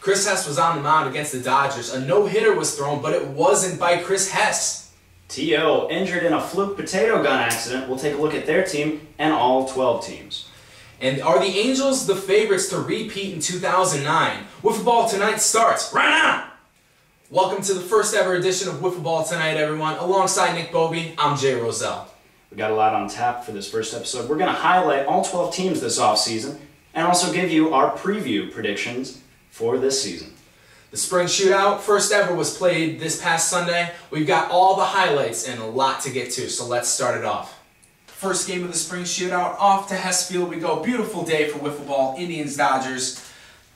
Chris Hess was on the mound against the Dodgers. A no-hitter was thrown, but it wasn't by Chris Hess. T.O. injured in a fluke potato gun accident. We'll take a look at their team and all 12 teams. And are the Angels the favorites to repeat in 2009? Wiffleball Tonight starts right now! Welcome to the first ever edition of Wiffleball Tonight, everyone. Alongside Nick Bobie, I'm Jay Roselle. We got a lot on tap for this first episode. We're going to highlight all 12 teams this offseason and also give you our preview predictions for this season. The spring shootout, first ever, was played this past Sunday. We've got all the highlights and a lot to get to, so let's start it off. First game of the spring shootout, off to Hess Field we go. Beautiful day for wiffleball, Indians-Dodgers.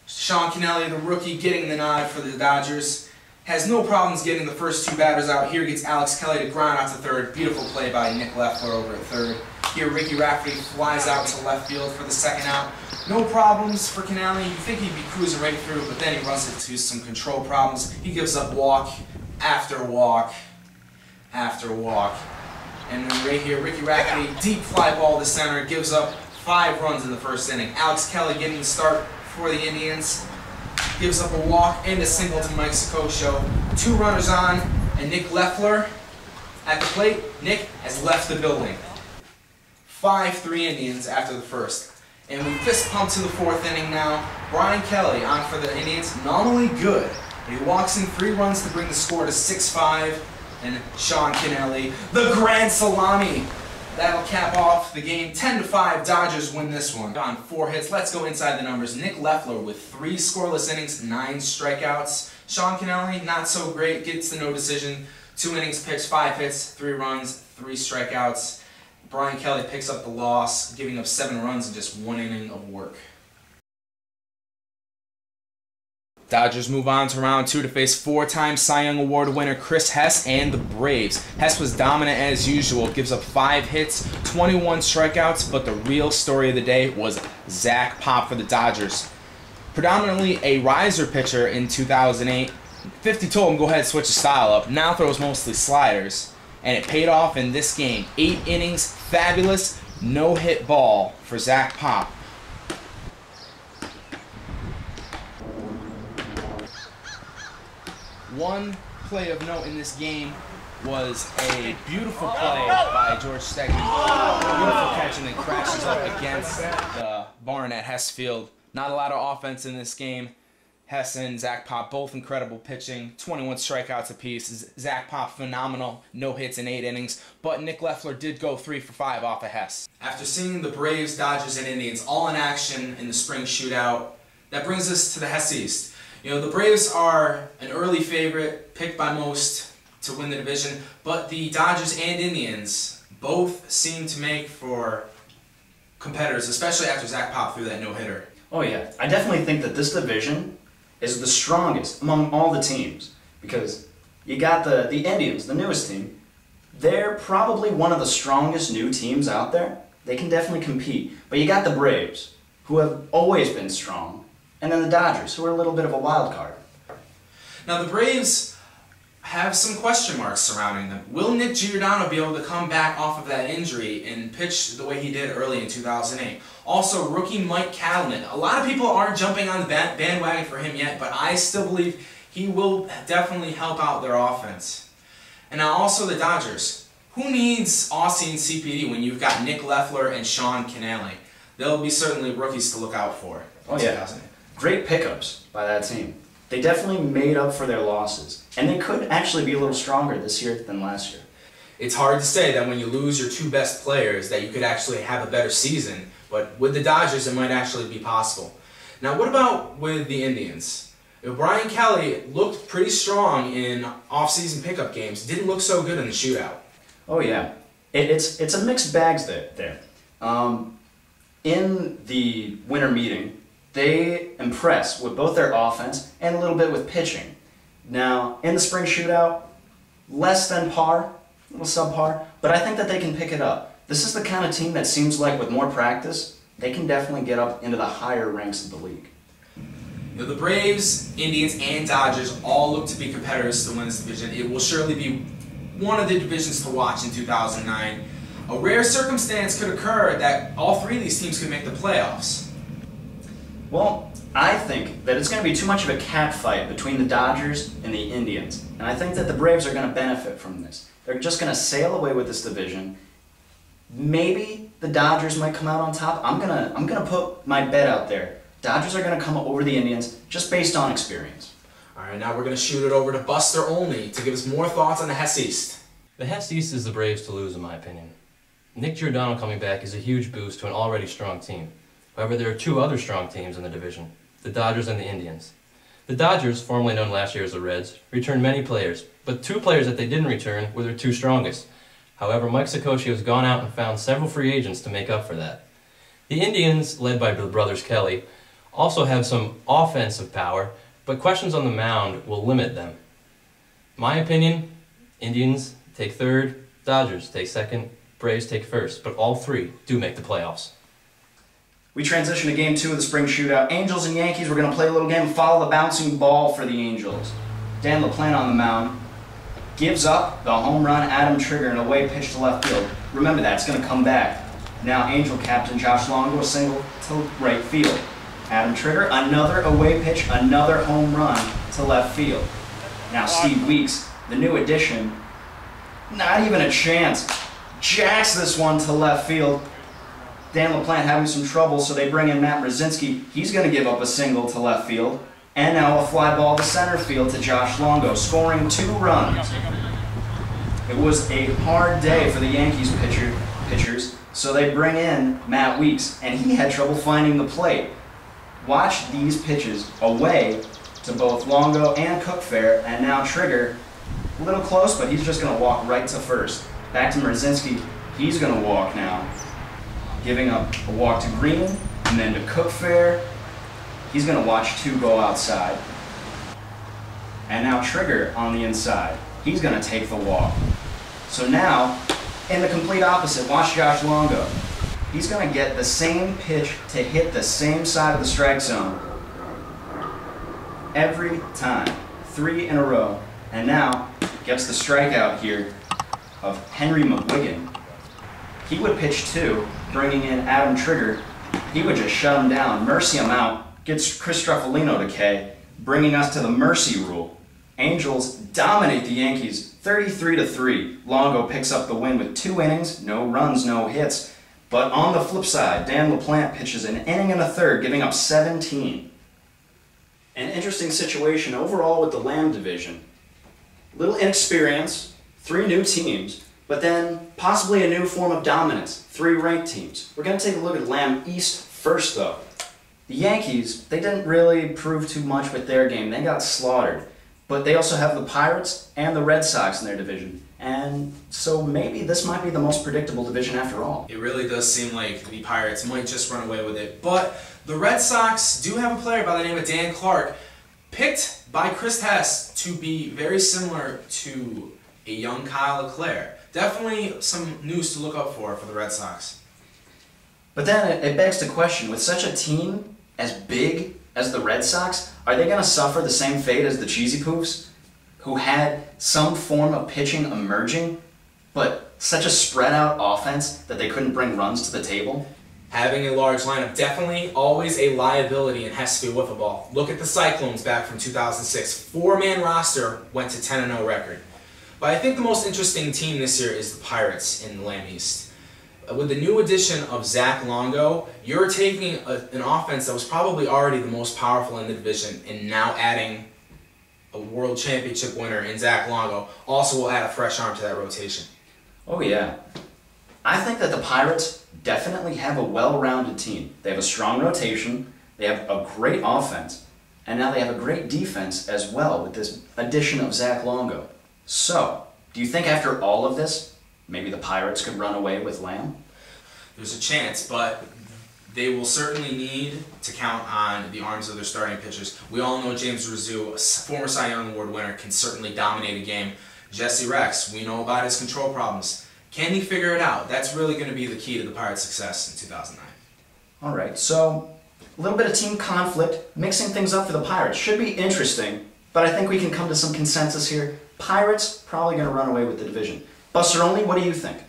Sean Kennelly, the rookie, getting the nod for the Dodgers. Has no problems getting the first two batters out. Here gets Alex Kelly to ground out to third. Beautiful play by Nick Leffler over at third. Here Ricky Rafferty flies out to left field for the second out. No problems for Kennelly. You think he'd be cruising right through, but then he runs into some control problems. He gives up walk after walk after walk. And then right here, Ricky Rafferty, deep fly ball to center, gives up 5 runs in the first inning. Alex Kelly getting the start for the Indians. Gives up a walk and a single to Mike Sicoscio. 2 runners on, and Nick Leffler at the plate. Nick has left the building. 5-3 Indians after the first. And we fist pump to the 4th inning now. Brian Kelly on for the Indians. Nominally good. But he walks in 3 runs to bring the score to 6-5. And Sean Kennelly, the grand salami. That'll cap off the game. 10-5, Dodgers win this one. On 4 hits, let's go inside the numbers. Nick Leffler with 3 scoreless innings, 9 strikeouts. Sean Kennelly, not so great, gets the no decision. 2 innings pitched, 5 hits, 3 runs, 3 strikeouts. Brian Kelly picks up the loss, giving up 7 runs in just 1 inning of work. Dodgers move on to round 2 to face 4-time Cy Young Award winner Chris Hess and the Braves. Hess was dominant as usual, gives up 5 hits, 21 strikeouts, but the real story of the day was Zach Pop for the Dodgers. Predominantly a riser pitcher in 2008, 50 told him go ahead and switch the style up, now throws mostly sliders, and it paid off in this game. 8 innings, fabulous, no-hit ball for Zach Pop. One play of note in this game was a beautiful play by George Stegman. Beautiful catch and then crashes up against the barn at Hess Field. Not a lot of offense in this game. Hess and Zach Pop, both incredible pitching. 21 strikeouts apiece. Zach Pop, phenomenal. No hits in 8 innings. But Nick Leffler did go 3 for 5 off of Hess. After seeing the Braves, Dodgers, and Indians all in action in the spring shootout, that brings us to the Hess East. You know, the Braves are an early favorite, picked by most to win the division, but the Dodgers and Indians both seem to make for competitors, especially after Zach Pop threw that no-hitter. Oh yeah, I definitely think that this division is the strongest among all the teams because you got the Indians, the newest team. They're probably one of the strongest new teams out there. They can definitely compete, but you got the Braves, who have always been strong. And then the Dodgers, who are a little bit of a wild card. Now the Braves have some question marks surrounding them. Will Nick Giordano be able to come back off of that injury and pitch the way he did early in 2008? Also, rookie Mike Cattleman. A lot of people aren't jumping on the bandwagon for him yet, but I still believe he will definitely help out their offense. And now also the Dodgers. Who needs Aussie and CPD when you've got Nick Leffler and Sean Kennelly? They'll be certainly rookies to look out for. Oh yeah. Great pickups by that team. They definitely made up for their losses, and they could actually be a little stronger this year than last year. It's hard to say that when you lose your 2 best players that you could actually have a better season, but with the Dodgers it might actually be possible. Now what about with the Indians? Brian Kelly looked pretty strong in off-season pickup games, didn't look so good in the shootout. Oh yeah, it's a mixed bag there. In the winter meeting, they impress with both their offense and a little bit with pitching. Now, in the spring shootout, less than par, a little subpar, but I think that they can pick it up. This is the kind of team that seems like with more practice, they can definitely get up into the higher ranks of the league. You know, the Braves, Indians, and Dodgers all look to be competitors to win this division. It will surely be one of the divisions to watch in 2009. A rare circumstance could occur that all 3 of these teams could make the playoffs. Well, I think that it's going to be too much of a catfight between the Dodgers and the Indians. And I think that the Braves are going to benefit from this. They're just going to sail away with this division. Maybe the Dodgers might come out on top. I'm gonna put my bet out there. Dodgers are going to come over the Indians just based on experience. All right, now we're going to shoot it over to Buster Olney to give us more thoughts on the Hess East. The Hess East is the Braves to lose, in my opinion. Nick Giordano coming back is a huge boost to an already strong team. However, there are two other strong teams in the division, the Dodgers and the Indians. The Dodgers, formerly known last year as the Reds, returned many players, but two players that they didn't return were their two strongest. However, Mike Sikoshi has gone out and found several free agents to make up for that. The Indians, led by the brothers Kelly, also have some offensive power, but questions on the mound will limit them. My opinion, Indians take third, Dodgers take second, Braves take first, but all three do make the playoffs. We transition to Game 2 of the Spring Shootout. Angels and Yankees, we're going to play a little game of follow the bouncing ball for the Angels. Dan LaPlante on the mound gives up the home run, Adam Trigger, an away pitch to left field. Remember that, it's going to come back. Now Angel captain Josh Longo, a single to right field. Adam Trigger, another away pitch, another home run to left field. Now Steve Weeks, the new addition, not even a chance. Jacks this one to left field. Dan LaPlante having some trouble, so they bring in Matt Brzezinski. He's going to give up a single to left field. And now a fly ball to center field to Josh Longo, scoring 2 runs. It was a hard day for the Yankees pitchers, so they bring in Matt Weeks, and he had trouble finding the plate. Watch these pitches away to both Longo and Cookfair, and now Trigger, a little close, but he's just going to walk right to first. Back to Brzezinski, he's going to walk now, giving up a walk to Green, and then to Cookfair. He's going to watch 2 go outside. And now Trigger on the inside. He's going to take the walk. So now, in the complete opposite, watch Josh Longo. He's going to get the same pitch to hit the same side of the strike zone every time. 3 in a row. And now, gets the strikeout here of Henry McGuigan. He would pitch 2, bringing in Adam Trigger. He would just shut him down, mercy him out. Gets Chris Struffolino to K, bringing us to the mercy rule. Angels dominate the Yankees 33-3. Longo picks up the win with 2 innings, no runs, no hits. But on the flip side, Dan LaPlante pitches an inning and a third, giving up 17. An interesting situation overall with the Lamb division. Little inexperience, 3 new teams, but then possibly a new form of dominance, 3 ranked teams. We're going to take a look at Lamb East first, though. The Yankees, they didn't really prove too much with their game. They got slaughtered. But they also have the Pirates and the Red Sox in their division. And so maybe this might be the most predictable division after all. It really does seem like the Pirates might just run away with it. But the Red Sox do have a player by the name of Dan Clark, picked by Chris Hess to be very similar to a young Kyle LeClaire. Definitely some news to look up for the Red Sox. But then it begs the question, with such a team as big as the Red Sox, are they going to suffer the same fate as the Cheesy Poofs, who had some form of pitching emerging, but such a spread out offense that they couldn't bring runs to the table? Having a large lineup, definitely always a liability in Hessfield Wiffleball. Look at the Cyclones back from 2006. 4-man roster went to 10-0 record. But I think the most interesting team this year is the Pirates in the Lamb East. With the new addition of Zach Longo, you're taking an offense that was probably already the most powerful in the division and now adding a world championship winner in Zach Longo. Also will add a fresh arm to that rotation. Oh yeah. I think that the Pirates definitely have a well-rounded team. They have a strong rotation, they have a great offense, and now they have a great defense as well with this addition of Zach Longo. So, do you think after all of this, maybe the Pirates could run away with Lamb? There's a chance, but they will certainly need to count on the arms of their starting pitchers. We all know James Rizzo, a former Cy Young Award winner, can certainly dominate a game. Jesse Rex, we know about his control problems. Can he figure it out? That's really going to be the key to the Pirates' success in 2009. All right, so a little bit of team conflict, mixing things up for the Pirates. Should be interesting, but I think we can come to some consensus here. Pirates probably going to run away with the division. Buster Only, what do you think?